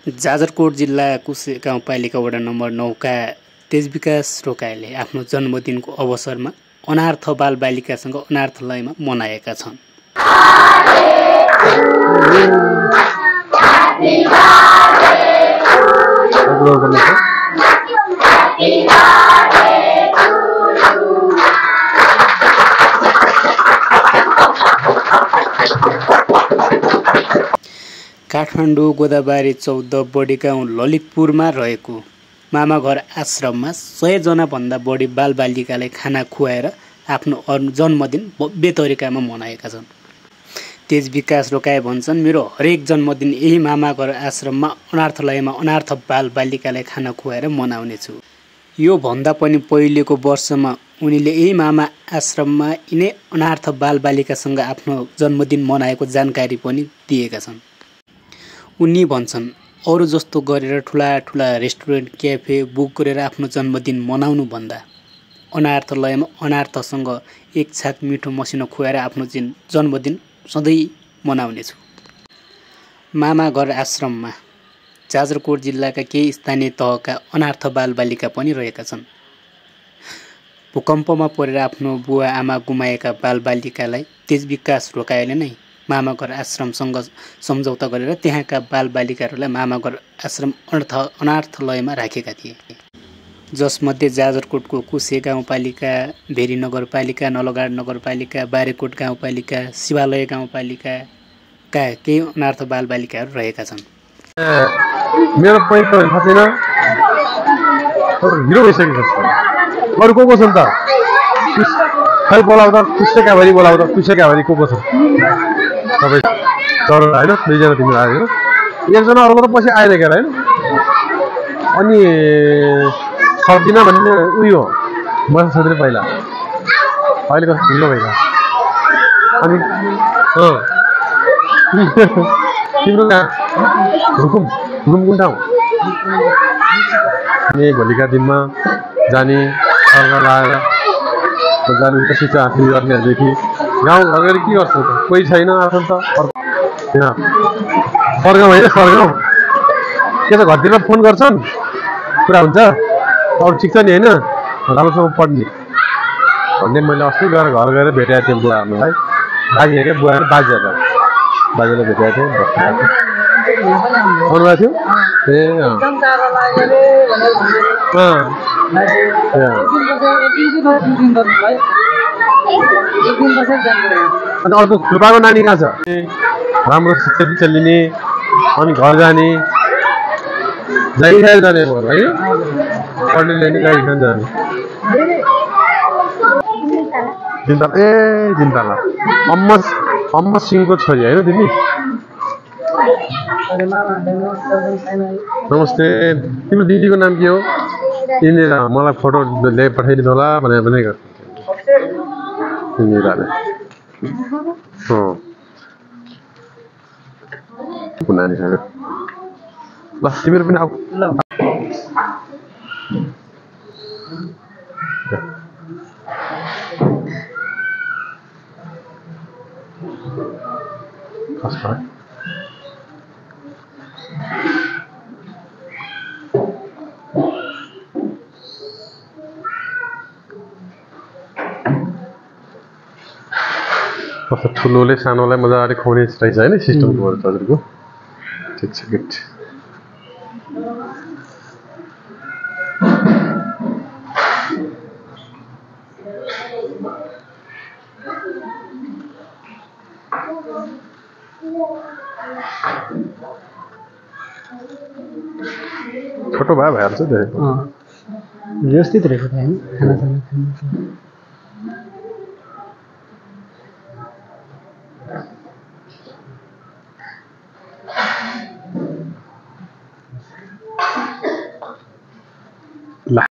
जाजरकोट जिल्ला कुसे गाउँपालिका वडा नम्बर 9 का तेजविकास रोकाइले आफ्नो जन्मदिनको अवसरमा अनार्थ बालबालिकासँग अनार्थलयमा मनाएका छन्। काठमाडौँ गोदाबारी 14 बडीगाउँ ललितपुरमा रहेको मामाघर आश्रममा 100 जना भन्दा बढी बालबालिकालाई खाना खुवाएर आफ्नो जन्मदिन भव्य तरिकामा मनाएका छन्। तेजविकास रोकाए भन्छन्, मेरो हरेक जन्मदिन यही मामाघर आश्रममा अनार्थलयमा अनार्थ बालबालिकालाई खाना खुवाएर मनाउने छु। यो भन्दा पनि पहिलेको वर्षमा उनीले यही मामा आश्रममा यिनै अनार्थ बालबालिकासँग आफ्नो जन्मदिन मनाएको जानकारी पनि दिएका छन्। उनी भन्छन्, अरू जस्तो गरेर ठुला रेस्टुरेन्ट क्याफे बुक गरेर आफ्नो जन्मदिन मनाउनु भन्दा अनार्थलयमा अनार्थसँग एक छाक मिठो मसिनो खुवाएर आफ्नो जन्मदिन सधैँ मनाउनेछु। मामाघर आश्रममा जाजरकोट जिल्लाका केही स्थानीय तहका अनार्थ बालबालिका पनि रहेका छन्। भूकम्पमा परेर आफ्नो बुवा आमा गुमाएका बालबालिकालाई तेजविकास रोकाइले नै मामाघर आश्रमसँग सम्झौता गरेर त्यहाँका बालबालिकाहरूलाई मामाघर आश्रम अनार्थलयमा राखेका थिए, जसमध्ये जाजरकोटको कुसे गाउँपालिका, भेरी नगरपालिका, नलगाड नगरपालिका, बारेकोट गाउँपालिका, शिवालय गाउँपालिकाका केही अनार्थ बालबालिकाहरू रहेका छन्। मेरो पोइन्ट थाहा छैन, हिरो भइसकेको छ। अरू को छन् त? खै बोलाउँदा पुस्तकाभरि बोलाउँदा पुस्तकाभरि को छ? सबै चढ होइन, 2 जना 3 जना आयो, एकजना अर्को त पछि आएन क्या होइन। अनि सक्दिनँ भन्ने उयो मलाई सोध्ने पहिला, अहिले कस्तो ठुलो भइला। अनि तिम्रो हुकुम कुन ठाउँ? अनि भोलिका दिनमा जाने अर्का लगाएर जानु शिक्षा हासिल गर्नेहरूदेखि गाउँ अगाडि के गर्छ त? कोही छैन आफन्त सरगाउँ होइन, सरगाउँ के त घरतिर फोन गर्छन्, कुरा हुन्छ, अरू ठिक छ नि होइन, राम्रोसँग पढ्ने भन्ने। मैले अस्ति गएर घर गएर भेटेको थिएँ बुवाहरूलाई, बाजे क्या बुवा बाजेलाई भेटेको थिएँ, आउनुभएको थियो। अनि अर्को खुर्पाको नानी कहाँ छ? राम्रो शिक्षा लिने अनि घर जाने जाने है, पढ्ने ल्याउने गाडी खान जाने। जिन्ताला अम्मा सिंहको छोरी होइन तिमी? नमस्ते, तिम्रो दिदीको नाम के हो? इन्दिरा, मलाई फोटो ल्याइ पठाइदिनु होला भनेर पनि गर्छ इन्दिराले। नानीहरू ल तिमीहरू पनि आऊ। कस्तो ठुलोले सानोलाई मजाले खुवाउने रहेछ होइन सिस्टमको हजुरको। ठिक छ, गुड। छोटो भए भइहाल्छ, व्यवस्थित रहेछ खाना